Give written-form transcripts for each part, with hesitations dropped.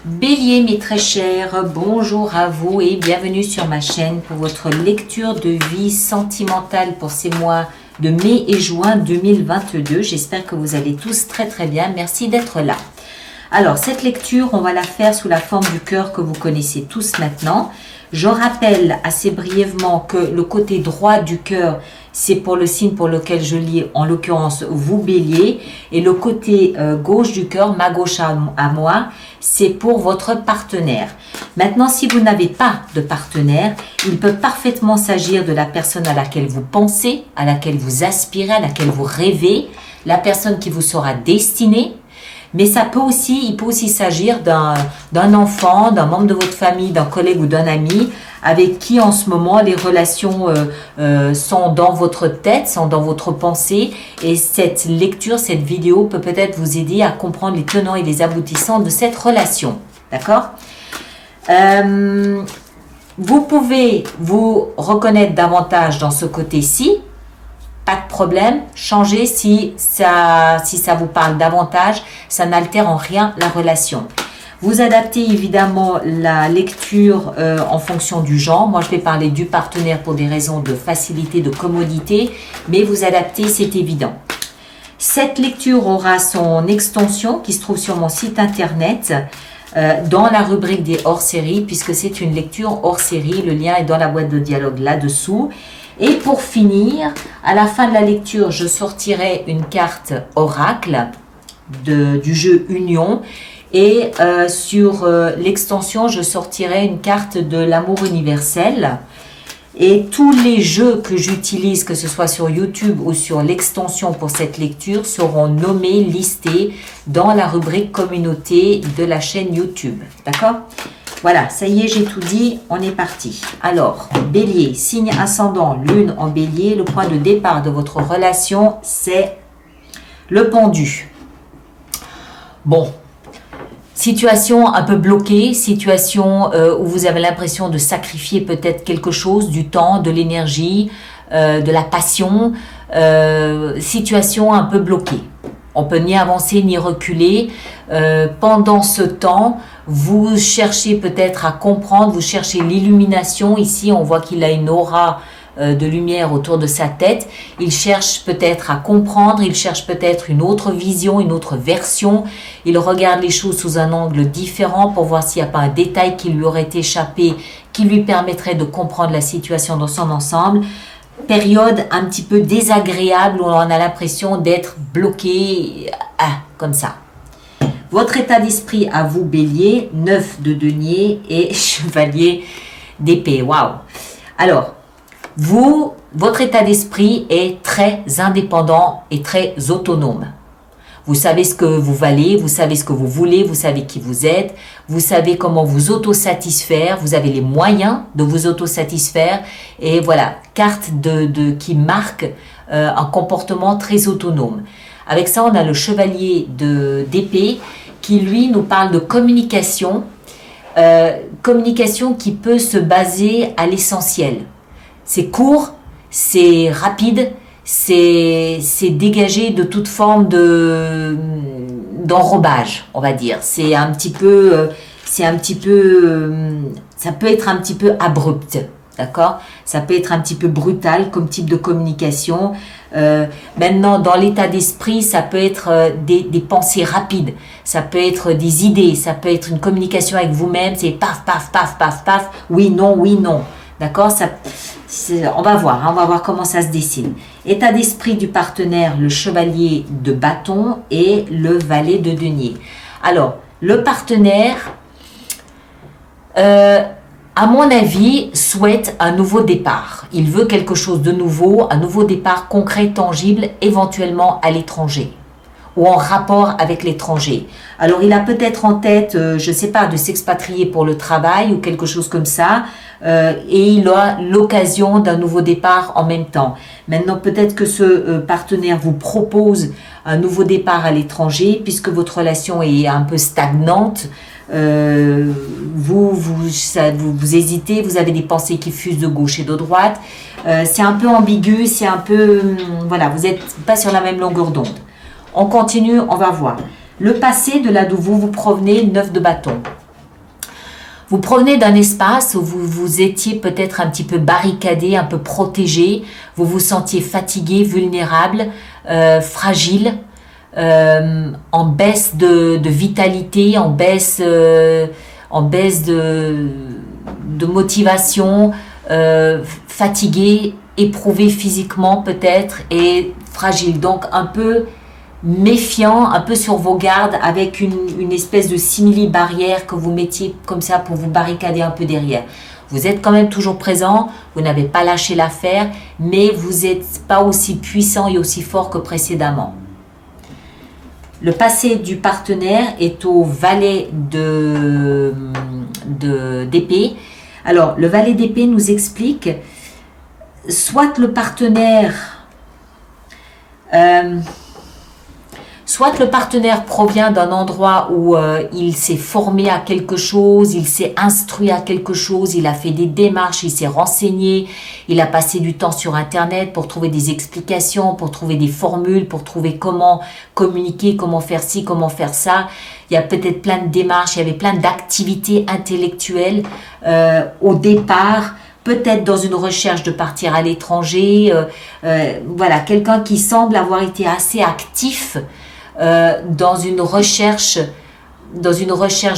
Bélier, mes très chers, bonjour à vous et bienvenue sur ma chaîne pour votre lecture de vie sentimentale pour ces mois de mai et juin 2022. J'espère que vous allez tous très très bien. Merci d'être là. Alors, cette lecture, on va la faire sous la forme du cœur que vous connaissez tous maintenant. Je rappelle assez brièvement que le côté droit du cœur, c'est pour le signe pour lequel je lis, en l'occurrence vous Bélier. Et le côté gauche du cœur, ma gauche à moi, c'est pour votre partenaire. Maintenant, si vous n'avez pas de partenaire, il peut parfaitement s'agir de la personne à laquelle vous pensez, à laquelle vous aspirez, à laquelle vous rêvez, la personne qui vous sera destinée. Mais il peut aussi s'agir d'un enfant, d'un membre de votre famille, d'un collègue ou d'un ami avec qui en ce moment les relations sont dans votre tête, sont dans votre pensée. Et cette lecture, cette vidéo peut peut-être vous aider à comprendre les tenants et les aboutissants de cette relation. D'accord ? Vous pouvez vous reconnaître davantage dans ce côté-ci. Pas de problème, changez si ça vous parle davantage, ça n'altère en rien la relation. Vous adaptez évidemment la lecture en fonction du genre. Moi, je vais parler du partenaire pour des raisons de facilité, de commodité, mais vous adaptez, c'est évident. Cette lecture aura son extension qui se trouve sur mon site internet dans la rubrique des hors-séries, puisque c'est une lecture hors-série. Le lien est dans la boîte de dialogue là-dessous. Et pour finir, à la fin de la lecture, je sortirai une carte oracle du jeu Union. Et sur l'extension, je sortirai une carte de l'amour universel. Et tous les jeux que j'utilise, que ce soit sur YouTube ou sur l'extension pour cette lecture, seront nommés, listés dans la rubrique communauté de la chaîne YouTube. D'accord ? Voilà, ça y est, j'ai tout dit, on est parti. Alors, Bélier, signe ascendant, lune en Bélier, le point de départ de votre relation, c'est le pendu. Bon, situation un peu bloquée, situation où vous avez l'impression de sacrifier peut-être quelque chose, du temps, de l'énergie, de la passion, situation un peu bloquée. On peut ni avancer ni reculer. Pendant ce temps, vous cherchez peut-être à comprendre, vous cherchez l'illumination. Ici, on voit qu'il a une aura de lumière autour de sa tête. Il cherche peut-être à comprendre, il cherche peut-être une autre vision, une autre version. Il regarde les choses sous un angle différent pour voir s'il n'y a pas un détail qui lui aurait échappé, qui lui permettrait de comprendre la situation dans son ensemble. Période un petit peu désagréable où on a l'impression d'être bloqué, comme ça. Votre état d'esprit à vous, Bélier, 9 de denier et chevalier d'épée. Waouh! Alors, votre état d'esprit est très indépendant et très autonome. Vous savez ce que vous valez, vous savez ce que vous voulez, vous savez qui vous êtes, vous savez comment vous autosatisfaire, vous avez les moyens de vous autosatisfaire. Et voilà, carte qui marque un comportement très autonome. Avec ça, on a le chevalier d'épée qui, lui, nous parle de communication. Communication qui peut se baser à l'essentiel. C'est court, c'est rapide, c'est dégagé de toute forme d'enrobage, on va dire. Ça peut être un petit peu abrupt, d'accord? Ça peut être un petit peu brutal comme type de communication. Maintenant, dans l'état d'esprit, ça peut être des pensées rapides, ça peut être des idées, ça peut être une communication avec vous-même, c'est paf, paf, paf, paf, paf, oui, non. D'accord, on va voir comment ça se dessine. État d'esprit du partenaire, le chevalier de bâton et le valet de denier. Alors, le partenaire, à mon avis, souhaite un nouveau départ. Il veut quelque chose de nouveau, un nouveau départ concret, tangible, éventuellement à l'étranger ou en rapport avec l'étranger. Alors, il a peut-être en tête, je ne sais pas, de s'expatrier pour le travail ou quelque chose comme ça, et il a l'occasion d'un nouveau départ en même temps. Maintenant, peut-être que ce partenaire vous propose un nouveau départ à l'étranger, puisque votre relation est un peu stagnante. Vous hésitez, vous avez des pensées qui fusent de gauche et de droite. C'est un peu ambigu, c'est un peu... voilà, vous n'êtes pas sur la même longueur d'onde. On continue, on va voir. Le passé de là d'où vous provenez, 9 de bâton. Vous provenez d'un espace où vous étiez peut-être un petit peu barricadé, un peu protégé, vous vous sentiez fatigué, vulnérable, fragile, en baisse de vitalité, en baisse de motivation, fatigué, éprouvé physiquement peut-être et fragile. Donc un peu méfiant, un peu sur vos gardes, avec une espèce de simili-barrière que vous mettiez comme ça pour vous barricader un peu derrière. Vous êtes quand même toujours présent, vous n'avez pas lâché l'affaire, mais vous n'êtes pas aussi puissant et aussi fort que précédemment. Le passé du partenaire est au valet d'épée. Alors, le valet d'épée nous explique, soit le partenaire provient d'un endroit où il s'est formé à quelque chose, il s'est instruit à quelque chose, il a fait des démarches, il s'est renseigné, il a passé du temps sur Internet pour trouver des explications, pour trouver des formules, pour trouver comment communiquer, comment faire ci, comment faire ça. Il y a peut-être plein de démarches, il y avait plein d'activités intellectuelles au départ, peut-être dans une recherche de partir à l'étranger. Voilà, quelqu'un qui semble avoir été assez actif dans une recherche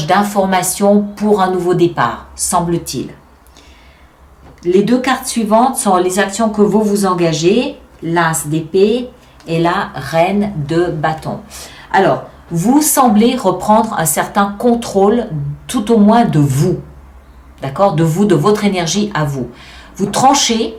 d'informations pour un nouveau départ, semble-t-il. Les deux cartes suivantes sont les actions que vous engagez, l'as d'épée et la reine de bâton. Alors, vous semblez reprendre un certain contrôle, tout au moins de vous, d'accord, de vous, de votre énergie à vous. Vous tranchez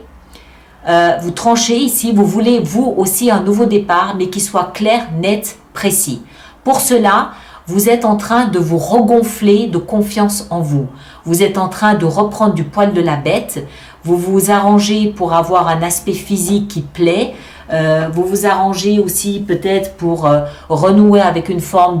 ici, vous voulez vous aussi un nouveau départ, mais qui soit clair, net, précis. Pour cela, vous êtes en train de vous regonfler de confiance en vous. Vous êtes en train de reprendre du poil de la bête. Vous vous arrangez pour avoir un aspect physique qui plaît. Vous vous arrangez aussi peut-être pour renouer avec une forme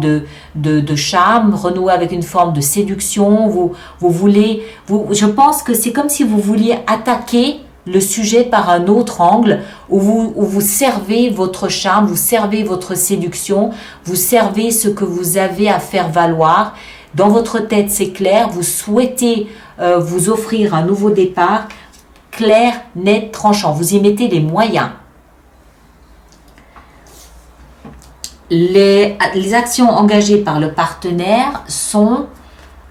de charme, renouer avec une forme de séduction. Je pense que c'est comme si vous vouliez attaquer le sujet par un autre angle où vous servez votre charme, vous servez votre séduction, vous servez ce que vous avez à faire valoir. Dans votre tête, c'est clair, vous souhaitez vous offrir un nouveau départ, clair, net, tranchant. Vous y mettez les moyens. Les actions engagées par le partenaire sont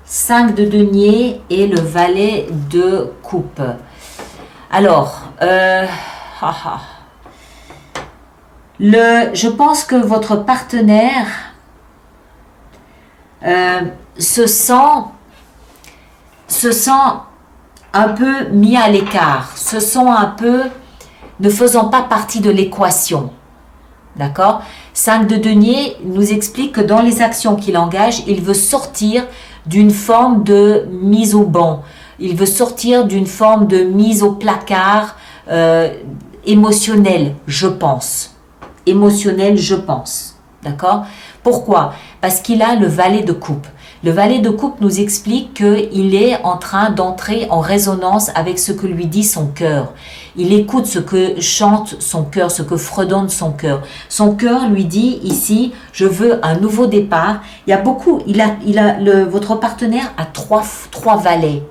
5 de denier et le valet de coupe. Alors, je pense que votre partenaire se sent un peu mis à l'écart, se sent un peu ne faisant pas partie de l'équation. D'accord? 5 de denier nous explique que dans les actions qu'il engage, il veut sortir d'une forme de mise au banc. Il veut sortir d'une forme de mise au placard émotionnelle, je pense. Émotionnelle, je pense. D'accord? Pourquoi? Parce qu'il a le valet de coupe. Le valet de coupe nous explique qu'il est en train d'entrer en résonance avec ce que lui dit son cœur. Il écoute ce que chante son cœur, ce que fredonne son cœur. Son cœur lui dit ici, je veux un nouveau départ. Il y a beaucoup, votre partenaire a trois valets.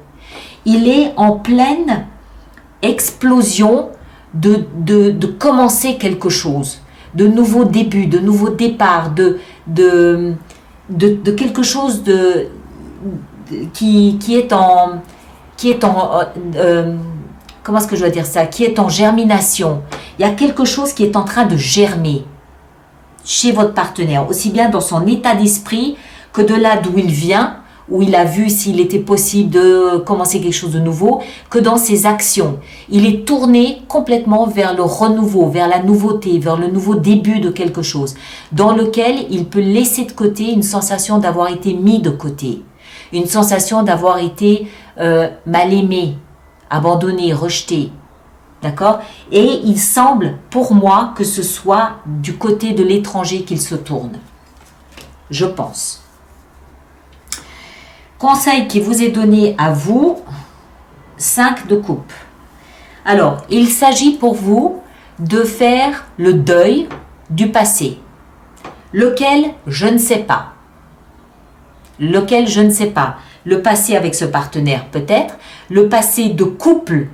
Il est en pleine explosion de commencer quelque chose, de nouveaux débuts, de nouveaux départs, de quelque chose qui est en comment est-ce que je dois dire ça, qui est en germination. Il y a quelque chose qui est en train de germer chez votre partenaire, aussi bien dans son état d'esprit que de là d'où il vient, où il a vu s'il était possible de commencer quelque chose de nouveau, que dans ses actions. Il est tourné complètement vers le renouveau, vers la nouveauté, vers le nouveau début de quelque chose, dans lequel il peut laisser de côté une sensation d'avoir été mis de côté, une sensation d'avoir été mal aimé, abandonné, rejeté. D'accord? Et il semble, pour moi, que ce soit du côté de l'étranger qu'il se tourne. Je pense. Conseil qui vous est donné à vous, 5 de coupe. Alors, il s'agit pour vous de faire le deuil du passé. Lequel, je ne sais pas. lequel je ne sais pas. Le passé avec ce partenaire, peut-être. Le passé de couple,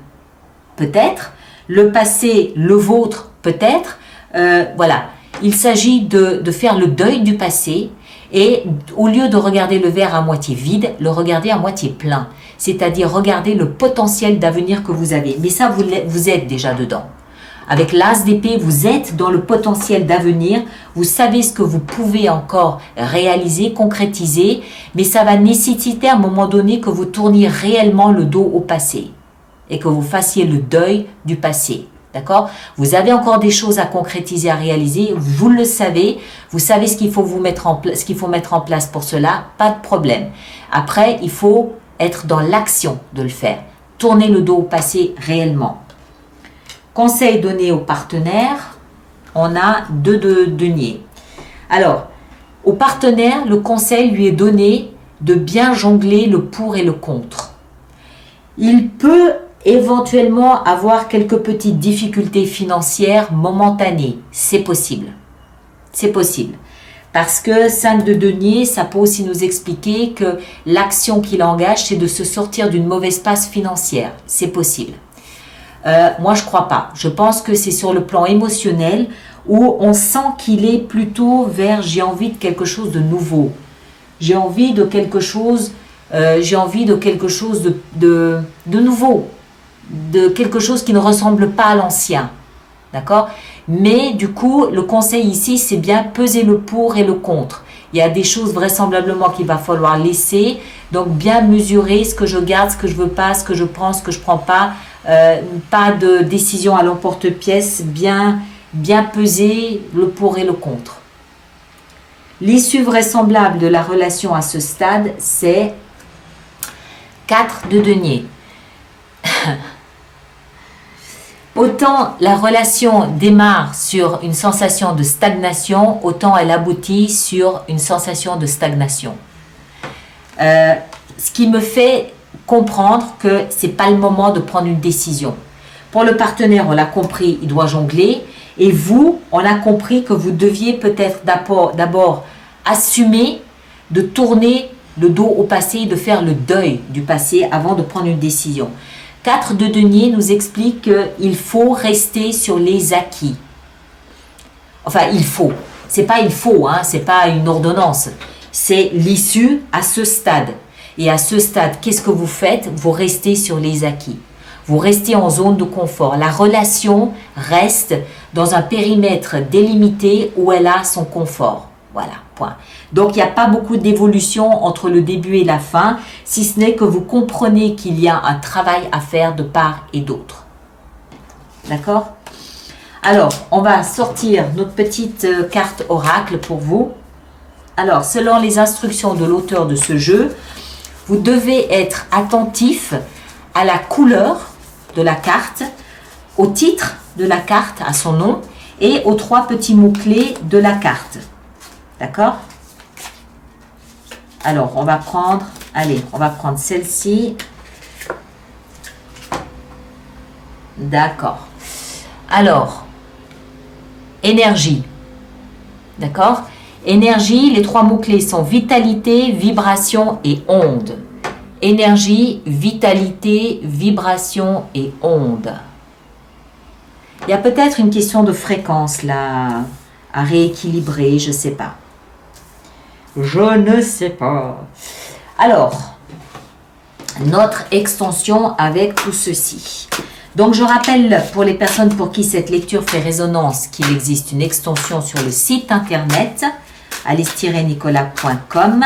peut-être. Le passé, le vôtre, peut-être. Voilà. Il s'agit de faire le deuil du passé et au lieu de regarder le verre à moitié vide, le regarder à moitié plein. C'est-à-dire regarder le potentiel d'avenir que vous avez. Mais ça, vous êtes déjà dedans. Avec l'as d'épée, vous êtes dans le potentiel d'avenir. Vous savez ce que vous pouvez encore réaliser, concrétiser. Mais ça va nécessiter à un moment donné que vous tourniez réellement le dos au passé. Et que vous fassiez le deuil du passé. D'accord? Vous avez encore des choses à concrétiser, à réaliser. Vous le savez. Vous savez ce qu'il faut mettre en place pour cela. Pas de problème. Après, il faut être dans l'action de le faire. Tourner le dos au passé réellement. Conseil donné au partenaire, on a deux deniers. Alors, au partenaire, le conseil lui est donné de bien jongler le pour et le contre. Il peut éventuellement avoir quelques petites difficultés financières momentanées. C'est possible. C'est possible. Parce que 5 de denier, ça peut aussi nous expliquer que l'action qu'il engage, c'est de se sortir d'une mauvaise passe financière. C'est possible. Moi, je crois pas. Je pense que c'est sur le plan émotionnel où on sent qu'il est plutôt vers j'ai envie de quelque chose de nouveau. J'ai envie de quelque chose, de nouveau, de quelque chose qui ne ressemble pas à l'ancien. D'accord? Mais du coup, le conseil ici, c'est bien peser le pour et le contre. Il y a des choses vraisemblablement qu'il va falloir laisser. Donc, bien mesurer ce que je garde, ce que je veux pas, ce que je prends, ce que je prends pas. Pas de décision à l'emporte-pièce, bien peser le pour et le contre. L'issue vraisemblable de la relation à ce stade, c'est 4 de denier. Autant la relation démarre sur une sensation de stagnation, autant elle aboutit sur une sensation de stagnation. Ce qui me fait comprendre que ce n'est pas le moment de prendre une décision. Pour le partenaire, on l'a compris, il doit jongler. Et vous, on a compris que vous deviez peut-être d'abord assumer de tourner le dos au passé et de faire le deuil du passé avant de prendre une décision. 4 de denier nous explique qu'il faut rester sur les acquis. Enfin, il faut. C'est pas il faut, hein, c'est pas une ordonnance. C'est l'issue à ce stade. Et à ce stade, qu'est-ce que vous faites? Vous restez sur les acquis. Vous restez en zone de confort. La relation reste dans un périmètre délimité où elle a son confort. Voilà, point. Donc, il n'y a pas beaucoup d'évolution entre le début et la fin, si ce n'est que vous comprenez qu'il y a un travail à faire de part et d'autre. D'accord? Alors, on va sortir notre petite carte oracle pour vous. Alors, selon les instructions de l'auteur de ce jeu, vous devez être attentif à la couleur de la carte, au titre de la carte, à son nom, et aux 3 petits mots-clés de la carte. D'accord? Alors, on va prendre celle-ci. D'accord. Alors, énergie. D'accord? Énergie, les 3 mots-clés sont vitalité, vibration et onde. Énergie, vitalité, vibration et onde. Il y a peut-être une question de fréquence là, à rééquilibrer, je ne sais pas. Je ne sais pas. Alors, notre extension avec tout ceci. Donc, je rappelle pour les personnes pour qui cette lecture fait résonance qu'il existe une extension sur le site internet alice-nicolas.com.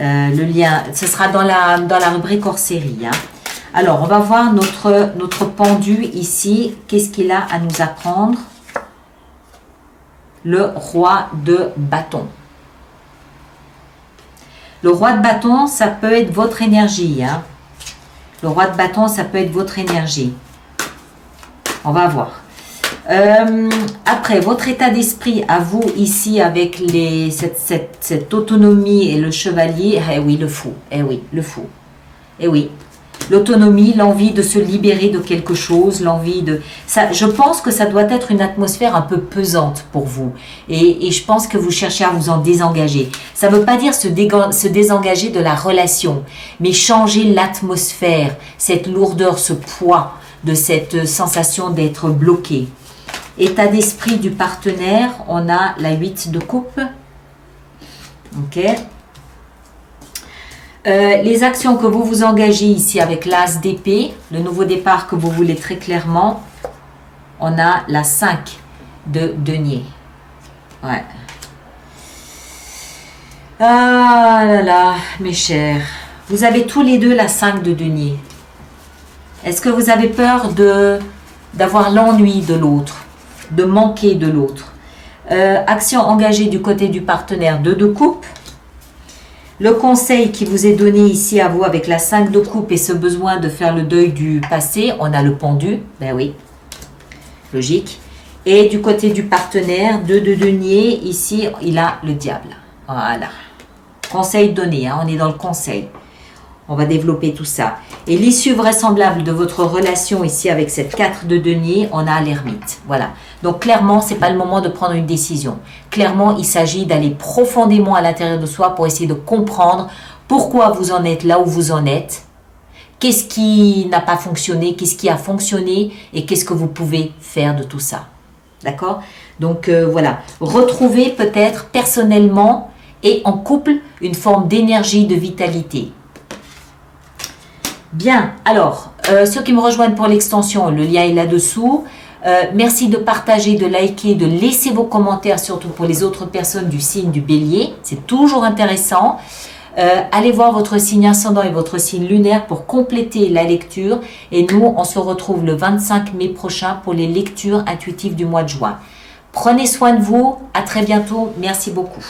Le lien, ce sera dans la rubrique hors série. Hein. Alors, on va voir notre pendu ici. Qu'est-ce qu'il a à nous apprendre? Le roi de bâton. Le roi de bâton, ça peut être votre énergie. Hein. Le roi de bâton, ça peut être votre énergie. On va voir. Après, votre état d'esprit à vous ici avec cette autonomie et le chevalier. Eh oui, le fou. Eh oui, le fou. Eh oui. l'autonomie, l'envie de se libérer de quelque chose, l'envie de... Ça, je pense que ça doit être une atmosphère un peu pesante pour vous. Et je pense que vous cherchez à vous en désengager. Ça ne veut pas dire se désengager de la relation, mais changer l'atmosphère, cette lourdeur, ce poids de cette sensation d'être bloqué. État d'esprit du partenaire, on a la 8 de coupe. Ok. Les actions que vous vous engagez ici avec l'as d'épée, le nouveau départ que vous voulez très clairement, on a la 5 de denier. Ouais. Ah là là, mes chers, vous avez tous les deux la 5 de denier. Est-ce que vous avez peur d'avoir l'ennui de l'autre, de manquer de l'autre? Action engagée du côté du partenaire, 2 de coupe. Le conseil qui vous est donné ici à vous avec la 5 de coupe et ce besoin de faire le deuil du passé, on a le pendu, ben oui, logique. Et du côté du partenaire, 2 de denier, ici, il a le diable. Voilà. Conseil donné, hein, on est dans le conseil. On va développer tout ça. Et l'issue vraisemblable de votre relation ici avec cette 4 de denier, on a l'ermite. Voilà. Donc clairement, ce n'est pas le moment de prendre une décision. Clairement, il s'agit d'aller profondément à l'intérieur de soi pour essayer de comprendre pourquoi vous en êtes là où vous en êtes. Qu'est-ce qui n'a pas fonctionné, qu'est-ce qui a fonctionné et qu'est-ce que vous pouvez faire de tout ça. D'accord? Donc voilà. Retrouvez peut-être personnellement et en couple une forme d'énergie, de vitalité. Bien, alors, ceux qui me rejoignent pour l'extension, le lien est là-dessous. Merci de partager, de liker, de laisser vos commentaires, surtout pour les autres personnes du signe du bélier. C'est toujours intéressant. Allez voir votre signe ascendant et votre signe lunaire pour compléter la lecture. Et nous, on se retrouve le 25 mai prochain pour les lectures intuitives du mois de juin. Prenez soin de vous. À très bientôt. Merci beaucoup.